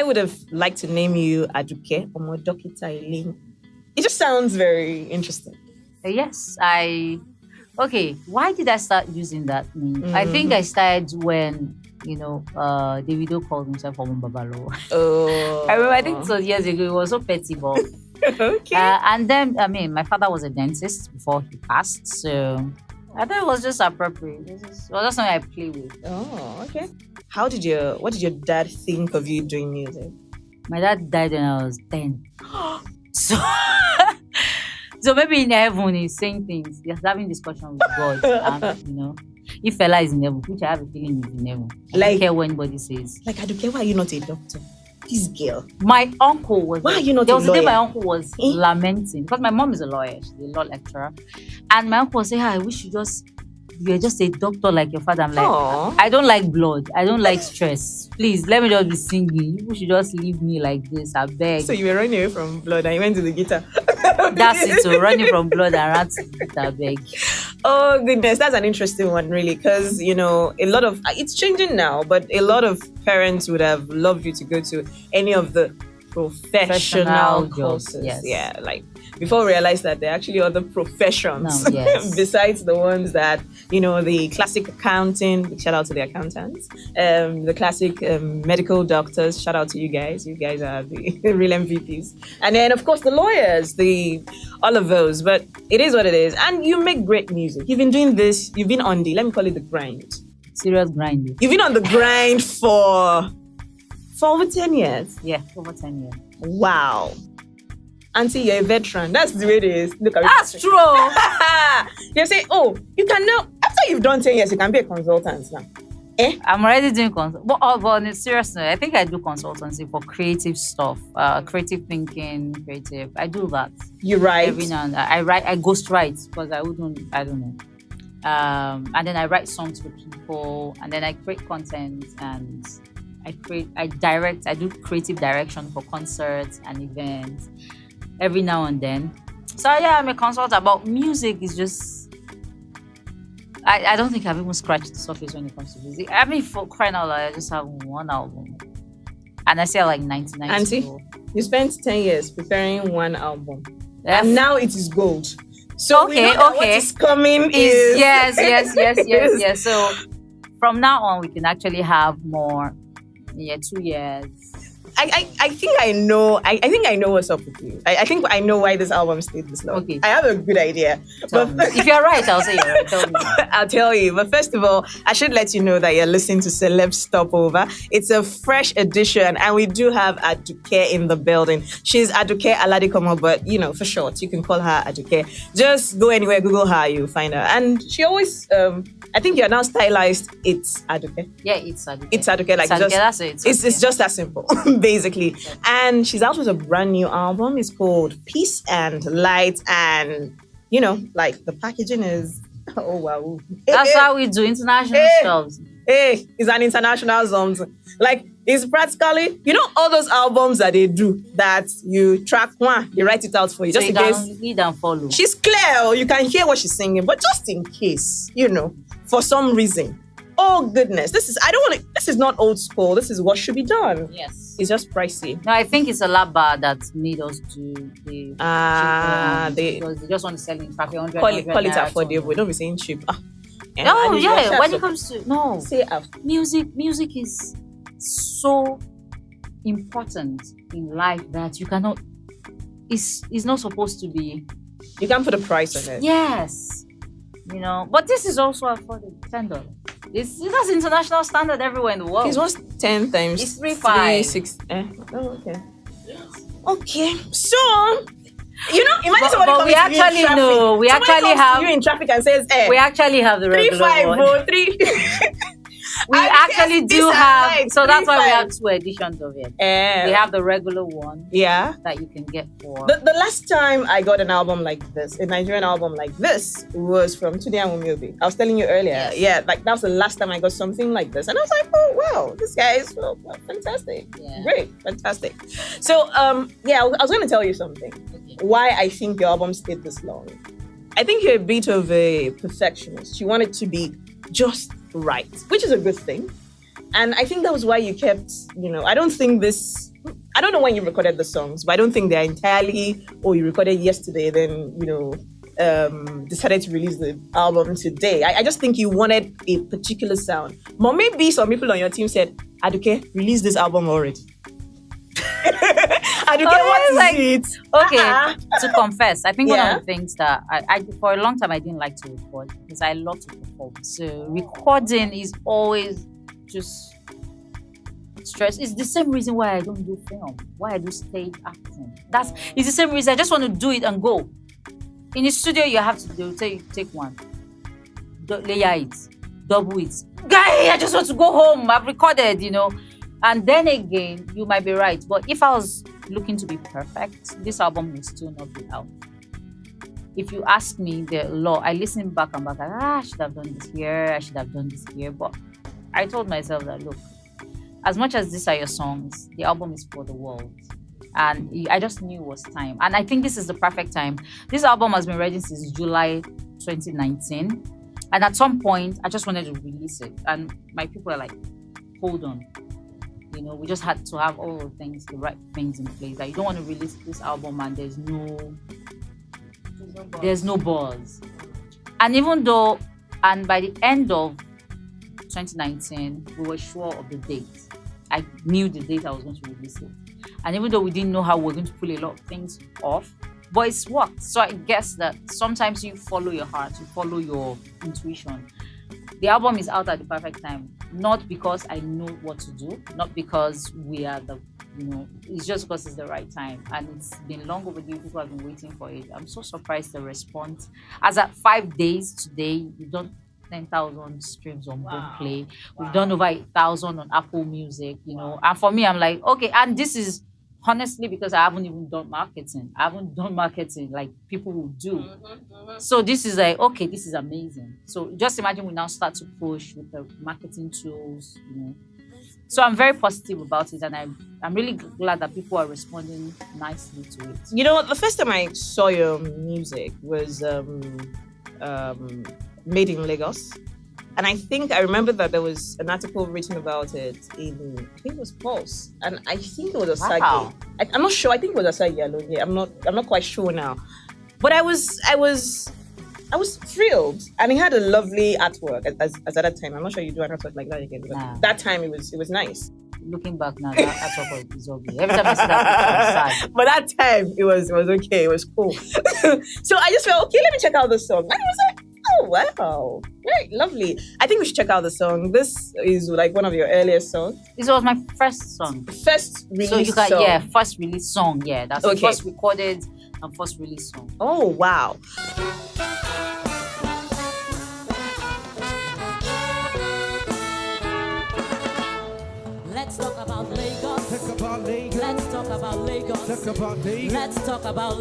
would have liked to name you Aduke or Dokita Elaine. It just sounds very interesting. Yes, okay. Why did I start using that name? I think I started when Davido called himself Omo Babalo. Oh, I remember. I think it was years ago. It was so petty, but okay. and then my father was a dentist before he passed, so I thought it was just appropriate. It was just something I play with. Oh, okay. What did your dad think of you doing music? My dad died when I was 10. So, so maybe in heaven he's saying things. He's having discussion with God. If fella is in heaven, which I have a feeling is in heaven. I don't care what anybody says. Like, Aduke, why are you not a doctor? This girl. My uncle was. Why are you not there a was lawyer? a day my uncle was lamenting because my mom is a lawyer. She's a law lecturer, and my uncle was saying, "I wish you're just a doctor like your father." I'm like, Aww. I don't like blood. I don't like stress. Please, let me just be singing. You should just leave me like this. I beg. So you were running away from blood and you went to the guitar. That's it. So running from blood and ran to the guitar, I beg. Oh goodness, that's an interesting one, really, because a lot of it's changing now, but a lot of parents would have loved you to go to any of the professional courses. Yes. Yeah, like before we realize that there are actually other professions yes. besides the ones that the classic accounting. Shout out to the accountants, the classic medical doctors. Shout out to you guys. You guys are the real MVPs, and then of course the lawyers, all of those. But it is what it is, and you make great music. You've been doing this. You've been on let me call it the grind. Serious grinding. You've been on the grind for over 10 years. Yeah, over 10 years. Wow. Auntie, you're a veteran. That's the way it is. Look at That's true. You say, you can now, after you've done 10 years, you can be a consultant now. I'm already doing but on a serious note, I think I do consultancy for creative stuff, creative thinking, creative. I do that. You write? Every now and then. I ghost write because I don't know. And then I write songs for people, and then I create content, and I direct. I do creative direction for concerts and events every now and then. So yeah, I'm a consultant. But music is just, I don't think I've even scratched the surface when it comes to music. I mean, for crying out loud, I just have one album, and I sell like 99. Auntie, you spent 10 years preparing one album, and now it is gold. So we know that what is coming is yes. So from now on, we can actually have more. 2 years. I think I know. I think I know what's up with you. I think I know why this album stayed this long. Okay. I have a good idea. But if you're right, I'll say you're right. Tell me. I'll tell you. But first of all, I should let you know that you're listening to Celeb Stopover. It's a fresh edition, and we do have Aduke in the building. She's Aduke Aladikomo, but for short, you can call her Aduke. Just go anywhere, Google her, you'll find her. And she always, I think you're now stylized. It's Aduke. Yeah, it's Aduke. It's Aduke. Like, it's Aduke, that's it. It's just that simple. Basically. And she's out with a brand new album. It's called Peace and Light, and like the packaging is wow. That's how we do international stuff. It's an international something. Like, it's practically all those albums that they do that you track one, they write it out for you just in case. Read and follow. She's clear, you can hear what she's singing, but just in case, for some reason. Oh goodness, this is not old school. This is what should be done. Yes. It's just pricey. No, I think it's a Laba that made us do the because they just want to sell it for 100. Call it affordable. Don't be saying cheap. When it comes to say music is so important in life that you cannot. It's not supposed to be. You can't put a price on it. Yes, but this is also affordable. $10. That's international standard everywhere in the world. It's what's 10 times? It's 3.5. 6. Oh, okay. Okay, so imagine somebody but we actually know. We actually have you in traffic and says, we actually have the regular 3503. We actually do have, so that's why we have 2 editions of it. We have the regular one, that you can get for. The last time I got an album like this, a Nigerian album like this, was from Tunde Amumiobi. I was telling you earlier, yes. Yeah, like that was the last time I got something like this, and I was like, oh wow, this guy is fantastic, great, fantastic. So I was going to tell you something. Okay. Why I think your album stayed this long. I think you're a bit of a perfectionist. You want it to be just right, which is a good thing. And I think that was why you kept, I don't think this I don't know when you recorded the songs, but I don't think they're entirely, you recorded yesterday, then, decided to release the album today. I just think you wanted a particular sound. But maybe some people on your team said, Aduke, release this album already. Aduke, what is it? Okay, to confess, I think one of the things that I for a long time I didn't like to record because I love to perform. So recording is always just stress. It's the same reason why I don't do film, why I do stage acting. It's the same reason. I just want to do it and go. In the studio, you have to take one, layer it, double it. Guy, I just want to go home. I've recorded, And then again, you might be right. But if I was looking to be perfect, this album would still not be out. If you ask me, the law, I listen back and back, I should have done this here, I should have done this here. But I told myself that, look, as much as these are your songs, the album is for the world. And I just knew it was time. And I think this is the perfect time. This album has been ready since July 2019. And at some point, I just wanted to release it. And my people are like, hold on. We just had to have all the right things in place. Like, you don't want to release this album and there's no buzz. And even though, by the end of 2019, we were sure of the date. I knew the date I was going to release it. And even though we didn't know how we were going to pull a lot of things off, but it's worked. So I guess that sometimes you follow your heart, you follow your intuition. The album is out at the perfect time, not because I know what to do, not because we are it's just because it's the right time. And it's been long overdue. People have been waiting for it. I'm so surprised the response. As at 5 days today, we've done 10,000 streams on Boomplay. We've done over 8,000 on Apple Music, And for me, I'm like, okay, and this is honestly because I haven't even done marketing. I haven't done marketing like people will do. So this is like, okay, this is amazing. So just imagine we now start to push with the marketing tools, So I'm very positive about it, and I'm really glad that people are responding nicely to it. The first time I saw your music was made in Lagos. And I remember that there was an article written about it in, I think it was Pulse. And I think it was Asagi. Wow. I'm not sure. I think it was Asagi alone. Yeah, I'm not quite sure now. But I was thrilled. And he had a lovely artwork as at that time. I'm not sure you do an artwork like that again. But that time it was nice. Looking back now, that artwork is ugly. Every time I see that, I'm sad. But that time it was okay. It was cool. So I just felt, okay, let me check out the song. And it was like, oh, wow. Very lovely. I think we should check out the song. This is like one of your earliest songs. This was my first song. First release song. First release song. Yeah, that's the first recorded and first release song. Oh, wow. Let's talk about Lagos. Let's talk about Lagos. Let's talk about Lagos. Let's talk about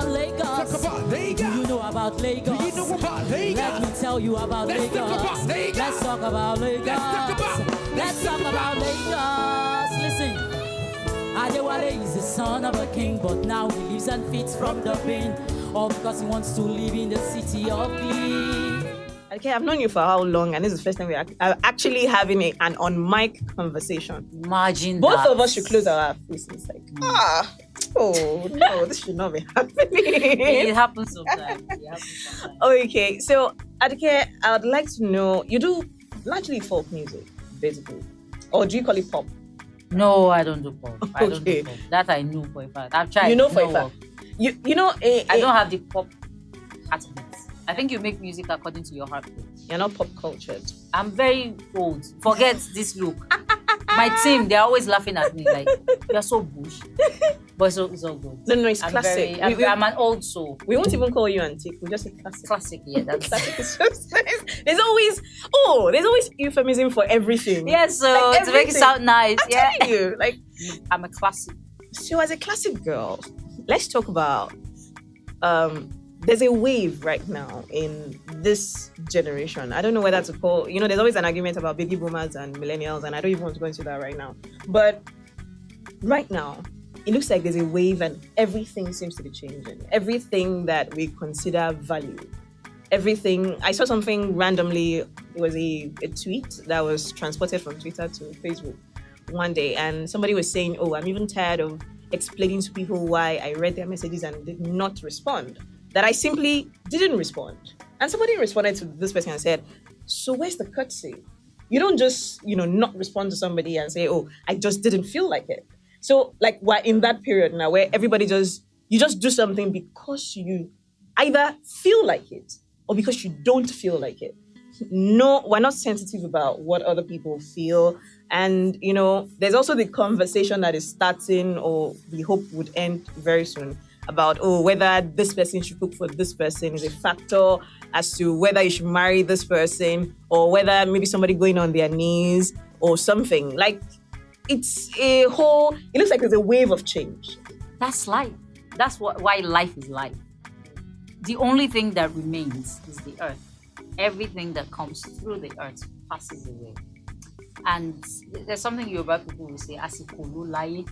Lagos. Do you know about Lagos? Let me tell you about Lagos. Let's talk about Lagos. Let's talk about Lagos. Listen, Adewale is the son of a king, but now he lives and feeds from the bin. All because he wants to live in the city of glee. Okay, I've known you for how long, and this is the first time we're actually having an on-mic conversation. Imagine both that. of us should close our faces like, oh no, this should not be happening. It happens sometimes. Okay, so Aduke, I would like to know, you do largely folk music, basically, or do you call it pop? No, I don't do pop. I don't do pop. That I know for a fact. I've tried. You know for a fact. I don't have the pop heartbeat. I think you make music according to your heartbeat. You're not pop cultured. I'm very old. Forget this look. My team, they're always laughing at me like, you're so bush. But it's all good. No, it's classic. I'm an old soul. We won't even call you antique. We just say classic. Classic, yeah. That's there's always euphemism for everything. Yeah, so to make it sound nice. I'm telling you, like, I'm a classic. So as a classic girl, let's talk about there's a wave right now in this generation. I don't know whether to call, there's always an argument about baby boomers and millennials, and I don't even want to go into that right now. But right now, it looks like there's a wave and everything seems to be changing. Everything that we consider value. Everything. I saw something randomly. It was a tweet that was transported from Twitter to Facebook, one day, and somebody was saying, "Oh, I'm even tired of explaining to people why I read their messages and did not respond. That I simply didn't respond." And somebody responded to this person and said, "So where's the courtesy? You don't just, not respond to somebody and say, 'Oh, I just didn't feel like it.'" So, like, we're in that period now where you just do something because you either feel like it or because you don't feel like it. No, we're not sensitive about what other people feel. And, there's also the conversation that is starting, or we hope would end very soon, about, whether this person should cook for this person is a factor as to whether you should marry this person, or whether maybe somebody going on their knees or something. Like, it looks like there's a wave of change. That's life. That's why life is life. The only thing that remains is the earth. Everything that comes through the earth passes away. And there's something Yoruba people will say, "Asikolo laye."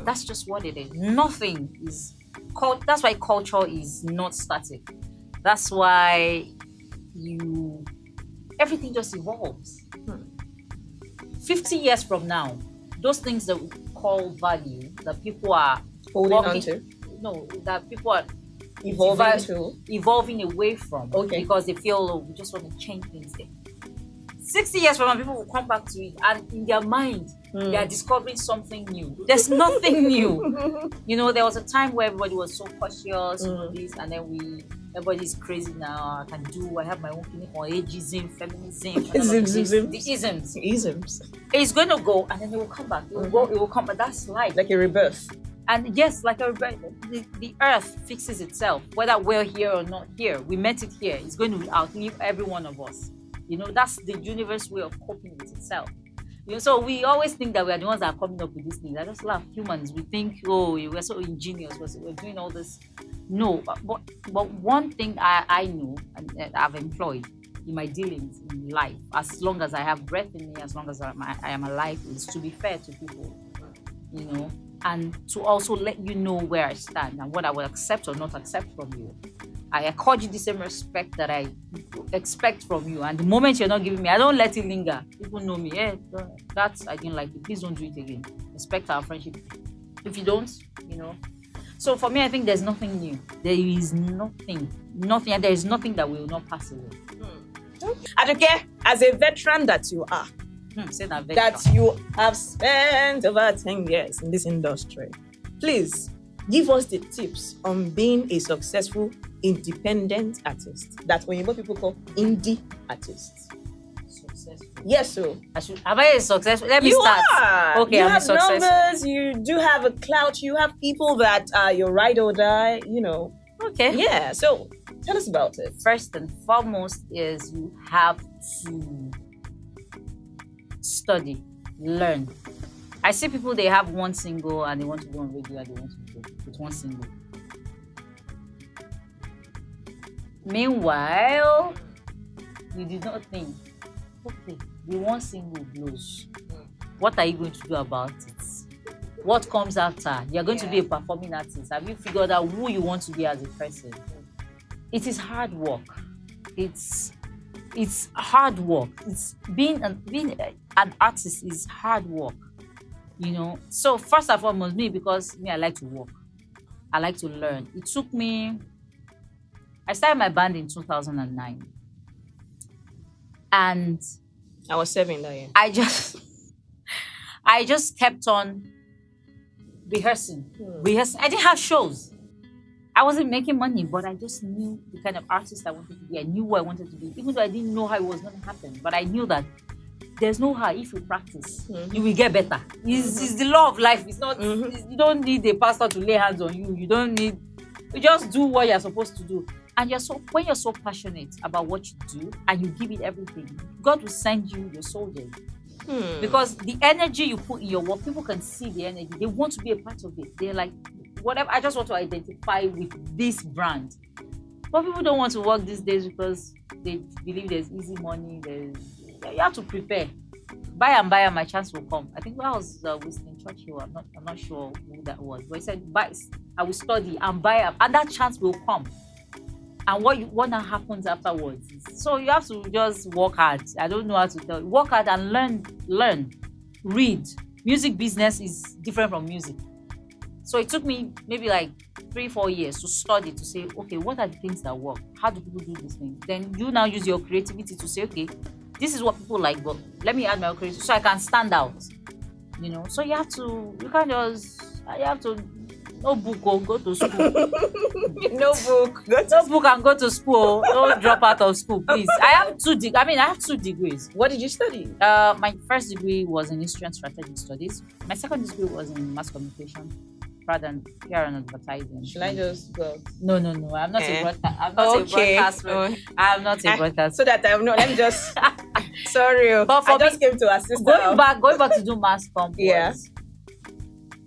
That's just what it is. Nothing is called. That's why culture is not static. That's why everything just evolves. 50 years from now, those things that we call value, that people are Holding on to? No, that people are evolving away from, Okay. because they feel, we just want to change things there. 60 years from now, people will come back to it, and in their mind, they are discovering something new. There's nothing new. There was a time where everybody was so cautious, this, and then everybody's crazy now. I have my own opinion on ageism, feminism, the isms. It's going to go, and then it will come back. It will come back. That's life. Like a rebirth. And yes, like the earth fixes itself, whether we're here or not here. We met it here. It's going to outlive every one of us. That's the universe way of coping with itself. So we always think that we are the ones that are coming up with these things. I just laugh. Humans, we think, we're so ingenious, we're doing all this. No, but one thing I know and I've employed in my dealings in life, as long as I have breath in me, as long as I am alive, is to be fair to people, and to also let you know where I stand and what I will accept or not accept from you. I accord you the same respect that I expect from you. And the moment you're not giving me, I don't let it linger. People know me. That's, I didn't like it. Please don't do it again. Respect our friendship. If you don't, So for me, I think there's nothing new. There is nothing, and there is nothing that will not pass away. Aduke, as a veteran that you are, that you have spent over 10 years in this industry, please give us the tips on being a successful independent artist. That's what people call indie artists. Successful. Yes, so. Am I a successful? Let me start. Are. Okay, you I'm have a successful. Numbers, you do have a clout, you have people that are your ride or die, Okay. Yeah, so tell us about it. First and foremost is you have to study, learn. I see people, they have one single and they want to go on radio and they want to go with one single. Meanwhile, you did not think, okay, the one single blows. What are you going to do about it? What comes after? You're going to be a performing artist. Have you figured out who you want to be as a person? It is hard work. It's hard work. It's being an artist is hard work. So first and foremost, because I like to work. I like to learn. It took me. I started my band in 2009, and I was 7 that year. I just kept on rehearsing. I didn't have shows. I wasn't making money, but I just knew the kind of artist I wanted to be. I knew what I wanted to be, even though I didn't know how it was going to happen. But I knew that there's no how. If you practice, you will get better. It's the law of life. It's not. You don't need a pastor to lay hands on you. You just do what you're supposed to do. And when you're so passionate about what you do and you give it everything, God will send you your soldiers. Because the energy you put in your work, people can see the energy. They want to be a part of it. They're like, whatever, I just want to identify with this brand. But people don't want to work these days because they believe there's easy money. You have to prepare. By and by, my chance will come. I think when I was Winston Churchill, I'm not sure who that was, but he said, I will study and buy up, and that chance will come. And what now happens afterwards? So you have to just work hard. I don't know how to tell you. Work hard and learn, read, music business is different from music. So it took me maybe like 3-4 years to study to say, okay, what are the things that work? How do people do these things? Then you now use your creativity to say, okay, this is what people like, but let me add my own creativity so I can stand out. You know, so you have to no book or go to school. No book. No book and go to school. Don't drop out of school, please. I have 2 degrees. What did you study? My first degree was in history and strategic studies. My second degree was in mass communication, rather than PR and advertising. Should I just go? No. I'm not a broadcast. I'm not a broadcaster. I'm not a broadcaster. So that I'm not. Let me just. Sorry, but I just came to assist. Going back to do mass comp. Yeah.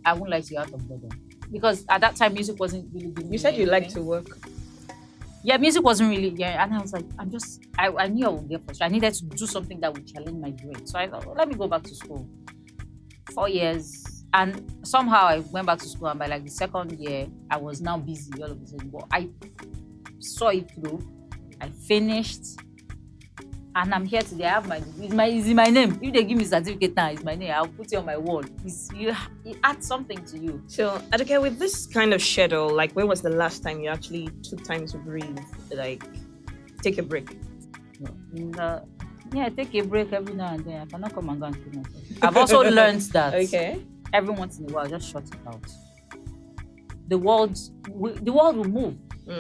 I wouldn't like to be out of boredom because at that time music wasn't really giving. You said you like to work. Yeah, music wasn't really. Yeah, and I was like, I knew I would get frustrated. I needed to do something that would challenge my brain. So I thought, well, let me go back to school. 4 years. And somehow I went back to school, and by like the second year, I was now busy all of a sudden. But I saw it through. I finished, and I'm here today. I have it's in my name. If they give me a certificate now, it's my name. I'll put it on my wall. It adds something to you. So, Aduke, with this kind of schedule, like, when was the last time you actually took time to breathe, like, take a break? Yeah, take a break every now and then. I cannot come and go and kill myself. I've also learned that. Okay. Every once in a while, just shut it out. The world will move,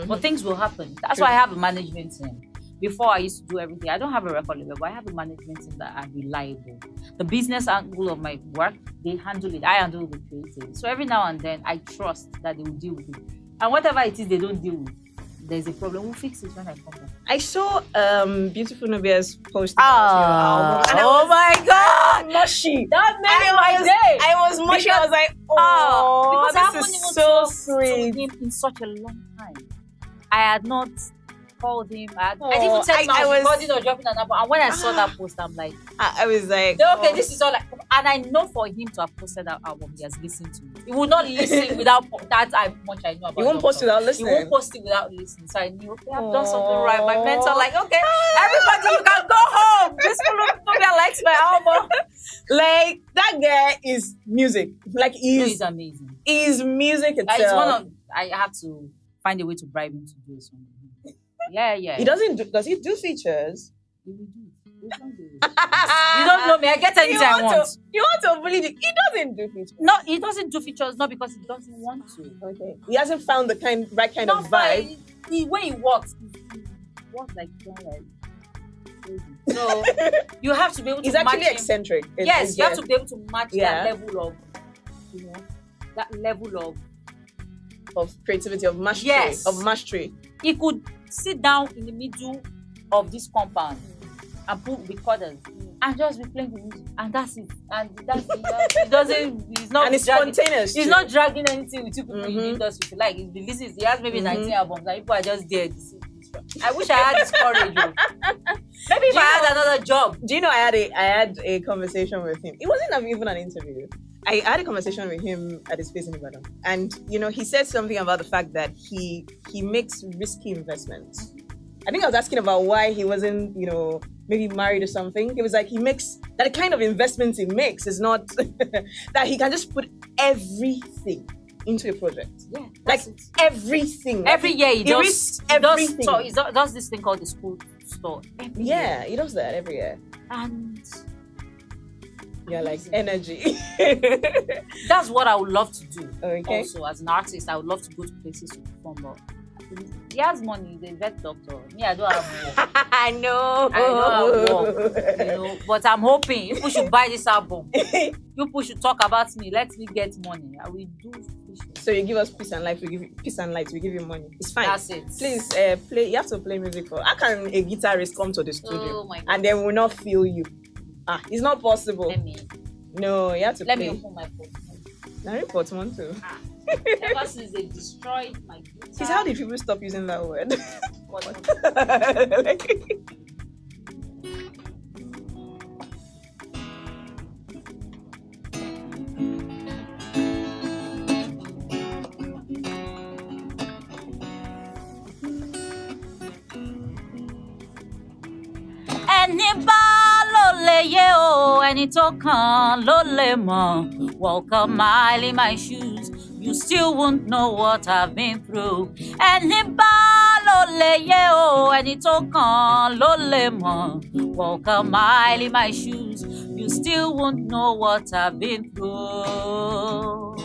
but things will happen. That's why I have a management team. Before I used to do everything. I don't have a record label, but I have a management team that are reliable. The business angle of my work, they handle it. I handle the creative. So every now and then, I trust that they will deal with it. And whatever it is they don't deal with, there's a problem. We'll fix it when I come back. I saw Beautiful Nubia's post about your album. Oh my God! Mushy. That made my day. I was mushy. I was like, oh, because this I is so sweet. To him in such a long time. I had not called him. I didn't even tell him I was recording or dropping an album. And when I saw that post, I'm like, I was like, okay, this is all like, and I know for him to have posted that album, he has listened to it. He would not listen without that. Much I know about. He won't post without listening. He won't post it without listening. So I knew, okay, I've done something right. My mentor, like, okay, everybody, you can go home. This Nubia likes my album. Like, that guy is music. Like, he's amazing. He's music itself. It's one of. I have to find a way to bribe him to do something. Yeah. He doesn't do. Does he do features? He will do. You don't know me. I get anything I want. You want to bully him? He doesn't do features. No, he doesn't do features. Not because he doesn't want to. Okay. He hasn't found the right kind of vibe. The way he walks, he walks like crazy. So you have to be able to. He's match actually him. eccentric. Yes, you have to be able to match that level of creativity, of mastery. Yes. Of mastery. He could sit down in the middle of this compound and put recorders and just be playing the music, and that's it. And that's it. He doesn't. He's not. And it's spontaneous. He's not dragging anything with you people in the industry. Like he releases, he has maybe 19 albums, and people are just there to see. I wish I had this courage. Maybe if I had another job. Do you know I had a conversation with him? It wasn't even an interview. I had a conversation with him at his place in Ibadan, and he said something about the fact that he makes risky investments. I think I was asking about why he wasn't, maybe married or something. He was like, he makes that kind of investments he makes is not that he can just put everything into a project. Yeah, like everything. Every year he does everything. He does this thing called the school store. Yeah, he does that every year. And yeah, like energy. That's what I would love to do. Okay. Also, as an artist, I would love to go to places to perform. But he has money. He's a vet doctor. Me, I don't have work. I know. I don't have work. But I'm hoping people should buy this album. People should talk about me. Let me get money. I will do. So you give us peace and life. We give you peace and light. We give you money. It's fine. That's it. Please play. You have to play music for. How can a guitarist come to the studio my God. and then will not feel you? It's not possible. No, you have to let play. Let me open my phone. I report one too. Ever since they destroyed my guitar. Please, how did people stop using that word? Ẹni bá ló lè yé o, ẹni tó kàn ló lè mọ̀. Walk a mile in my shoes, you still won't know what I've been through. Ẹni bá ló lè yé o, ẹni tó kàn ló lè mọ̀. Walk a mile in my shoes, you still won't know what I've been through.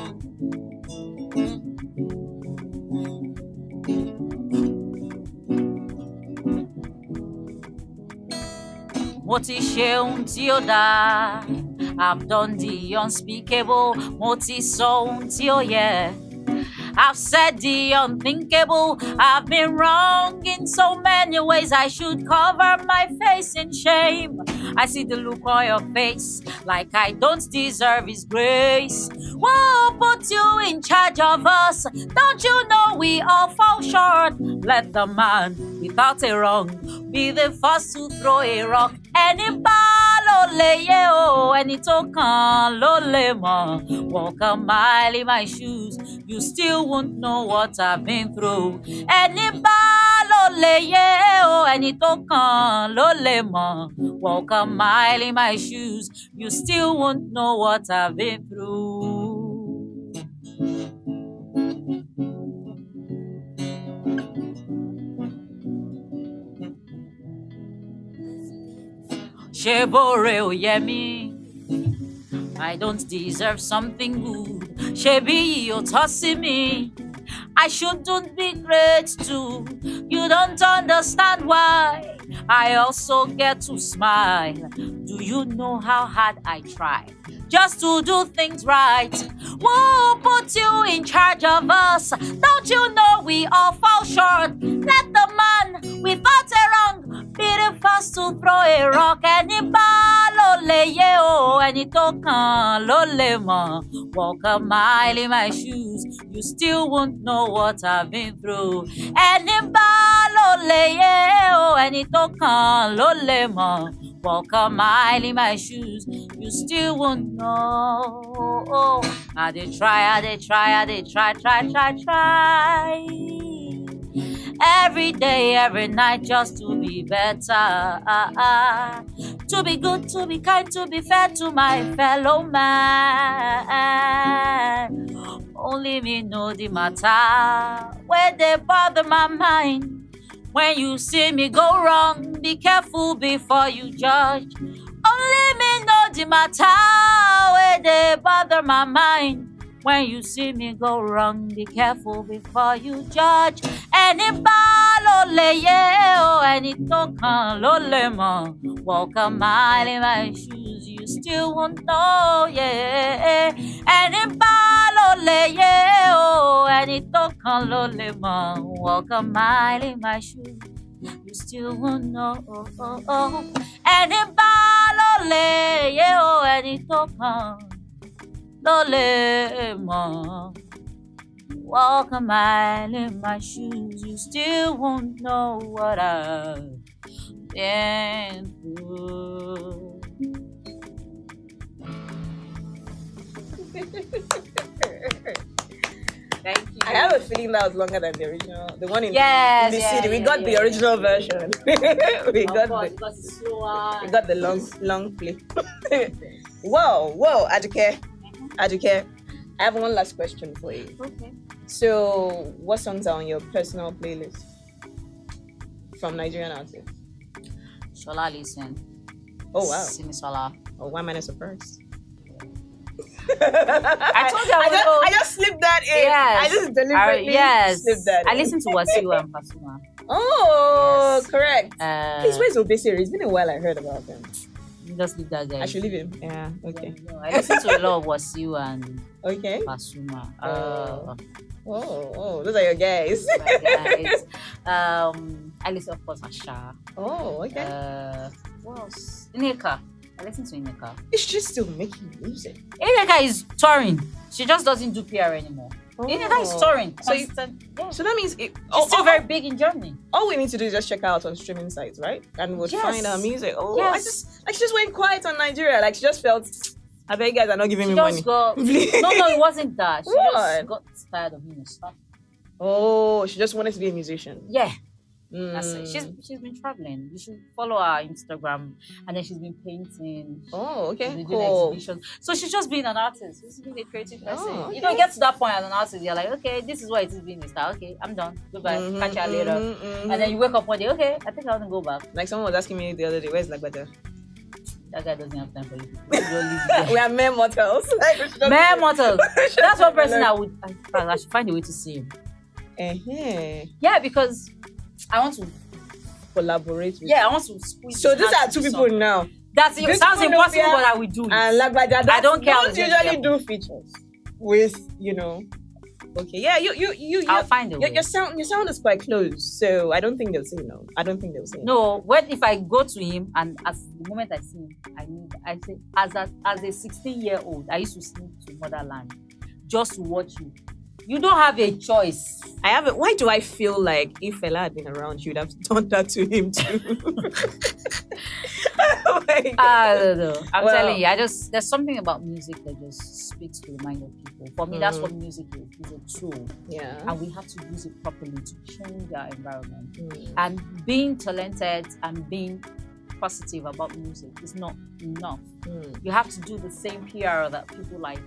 Mo ti ṣe ohun tí ó dáa, I've done the unspeakable. Mo ti sọ ohun tí ó yẹ, I've said the unthinkable. I've been wrong in so many ways. I should cover my face in shame. I see the look on your face, like I don't deserve His grace. Who put you in charge of us? Don't you know we all fall short? Let the man without a wrong be the first to throw a rock. Ẹni bá ló lè yé o, ẹni tó kàn ló lè mọ̀. Walk a mile in my shoes, you still won't know what I've been through. Ẹni bá ló lè yé o, ẹni tó kàn ló lè mọ̀. Walk a mile in my shoes, you still won't know what I've been through. Ṣé bóore ò yẹ mí? I don't deserve something good. Ṣebí iyì ò tọ́ sí mi? I shouldn't be great too. You don't understand why I also get to smile. Do you know how hard I try just to do things right? Who put you in charge of us? Don't you know we all fall short? Let the man without a wrong be the first to throw a rock. Ẹni bá ló lè yé o, ẹni tó kàn ló lè mọ̀. Walk a mile in my shoes, you still won't know what I've been through. Ẹni bá ló lè yé o, ẹni tó kàn ló lè mọ̀. Walk a mile in my shoes, you still won't know. I did try, try. Every day, every night, just to be better. To be good, to be kind, to be fair to my fellow man. Only me know the matter, where they bother my mind. When you see me go wrong, be careful before you judge. Only me know the matter, where they bother my mind. When you see me go wrong, be careful before you judge. Ẹni bá ló lè yé o, ẹni tó kàn ló lè mọ̀. Walk a mile in my shoes, you still won't know, yeah. Ẹni bá ló lè yé o, ẹni tó kàn ló lè mọ̀. Walk a mile in my shoes, you still won't know. Ẹni bá ló lè yé o, ẹni tó kàn ló lè mọ̀. Walk a mile in my shoes, you still won't know what I've been through. Thank you. I have a feeling that was longer than the original. The one in, Yes, in the yeah, CD. We yeah, got yeah, the yeah, original yeah. version. we got the because it's slower. we got the long play. Whoa, Aduke. Aduke, I have one last question for you. Okay. So, what songs are on your personal playlist from Nigerian artists? Shola listen. Oh wow. Simisola. Oh, why am I not surprised? I told you I just slipped that in. Yes. I just deliberately slipped that in. I listened to Wasiu and Pasuma. Oh, Yes. correct. Please, where's Obesere? It's been a while I heard about him. Just leave that guy. I should leave him. Yeah, okay. No, I listened to a lot of Wasiu and Okay. Pasuma. Oh, those are your guys. My guys. I listen, of course, Asha. Oh, okay. What else? Ineka. I listen to Ineka. Is she still making music? Ineka is touring. She just doesn't do PR anymore. Ineka is touring. So, so that means She's still very big in Germany. all we need to do is just check her out on streaming sites, right? And we'll Yes. find her music. Oh, Yes. she just went quiet on Nigeria. Like she just felt, I bet you guys are not giving She me just money. got. No, it wasn't that. She What? just got tired of being a star. Oh, she just wanted to be a musician. Yeah. That's it. She's been traveling. You should follow her Instagram, and then she's been painting. Oh, She's okay, been doing cool. exhibitions. So she's just being an artist. She's being a creative person. Oh, okay. You know, get to that point as an artist, you're like, okay, this is what it is being a star. Okay, I'm done. Goodbye. Catch you later. And then you wake up one day, okay, I think I want to go back. Like someone was asking me the other day, where's Lagbada? That guy doesn't have time for you. We are mere mortals. Mere mortals. That's one person I should find a way to see him. Yeah, because I want to collaborate with. Yeah, I want to squeeze. So these are two people now. That sounds impossible, but I will do it. And Lagbada, I don't care. Don't usually do features with, Okay, yeah, I'll find a way. Your sound is quite close, so I don't think they'll say no. No, what if I go to him and as the moment I see him, I say as a 16-year-old, I used to sleep to motherland just to watch you. You don't have a choice. I haven't. Why do I feel like if Fela had been around, you would have done that to him too? Oh I don't know. I'm telling you, there's something about music that just speaks to the mind of people. For me, that's what music is. It's a tool. Yeah. And we have to use it properly to change our environment. And being talented and being positive about music is not enough. You have to do the same PR that people like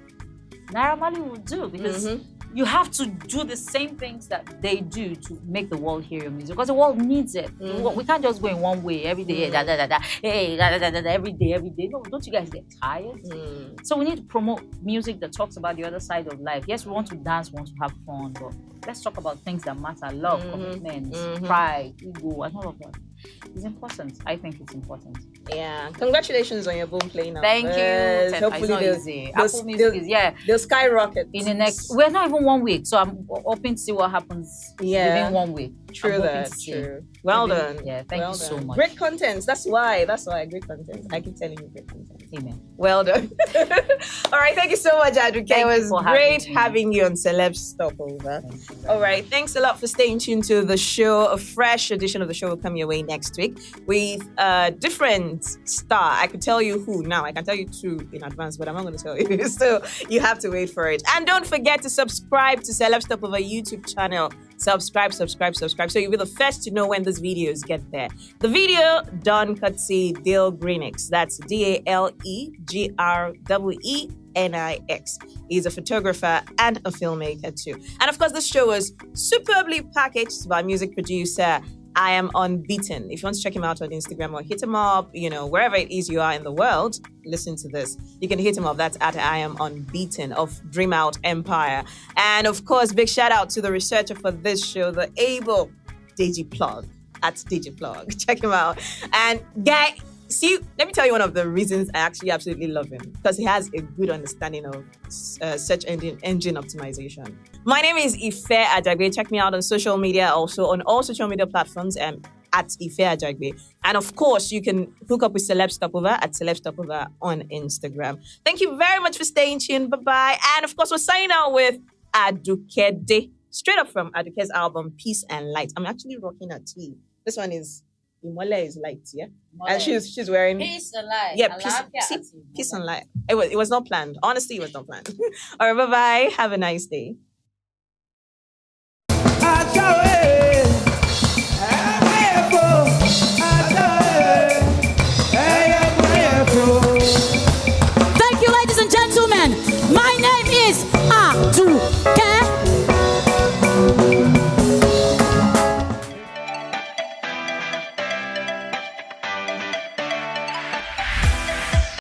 Naira Marley will do, because you have to do the same things that they do to make the world hear your music, because the world needs it. We can't just go in one way every day, every day. No, don't you guys get tired? So we need to promote music that talks about the other side of life. Yes, we want to dance, we want to have fun, but let's talk about things that matter: love, commitment, pride, ego, and all of that. It's important. I think it's important. Yeah. Congratulations on your boom playing. Thank you. Hopefully Apple Music they'll skyrocket in the next. We're not even 1 week, so I'm hoping to see what happens within 1 week. True. Well done. Yeah, thank you so much. Great content. That's why great content. I keep telling you great content. Amen. Well done. All right, thank you so much, Aduke. It was great having you on Celeb Stopover. All right, thanks a lot for staying tuned to the show. A fresh edition of the show will come your way next week with a different star. I could tell you who now. I can tell you two in advance, but I'm not going to tell you. So you have to wait for it. And don't forget to subscribe to Celeb Stopover YouTube channel. Subscribe. So you'll be the first to know when these videos get there. The video done courtesy Dale Greenix. That's DaleGreenix. He's a photographer and a filmmaker too. And of course, this show was superbly packaged by music producer I Am Unbeaten. If you want to check him out on Instagram or hit him up, wherever it is you are in the world, listen to this. You can hit him up. That's at I Am Unbeaten of Dream Out Empire. And of course, big shout out to the researcher for this show, the able Digiplug at Digiplug. Check him out. And guy, see, let me tell you one of the reasons I actually absolutely love him, because he has a good understanding of search engine optimization. My name is Ife Ajagbe. Check me out on social media, also on all social media platforms at Ife Ajagbe. And of course, you can hook up with Celeb Stopover at Celeb Stopover on Instagram. Thank you very much for staying tuned. Bye-bye. And of course, we're signing out with Aduke Day, straight up from Aduke's album, Peace and Light. I'm actually rocking a tee. This one is Imole is light, yeah? And she's wearing Peace and Light. Yeah, peace and light. It was not planned. Honestly, it was not planned. All right, bye-bye. Have a nice day. Thank you, ladies and gentlemen. My name is Aduke.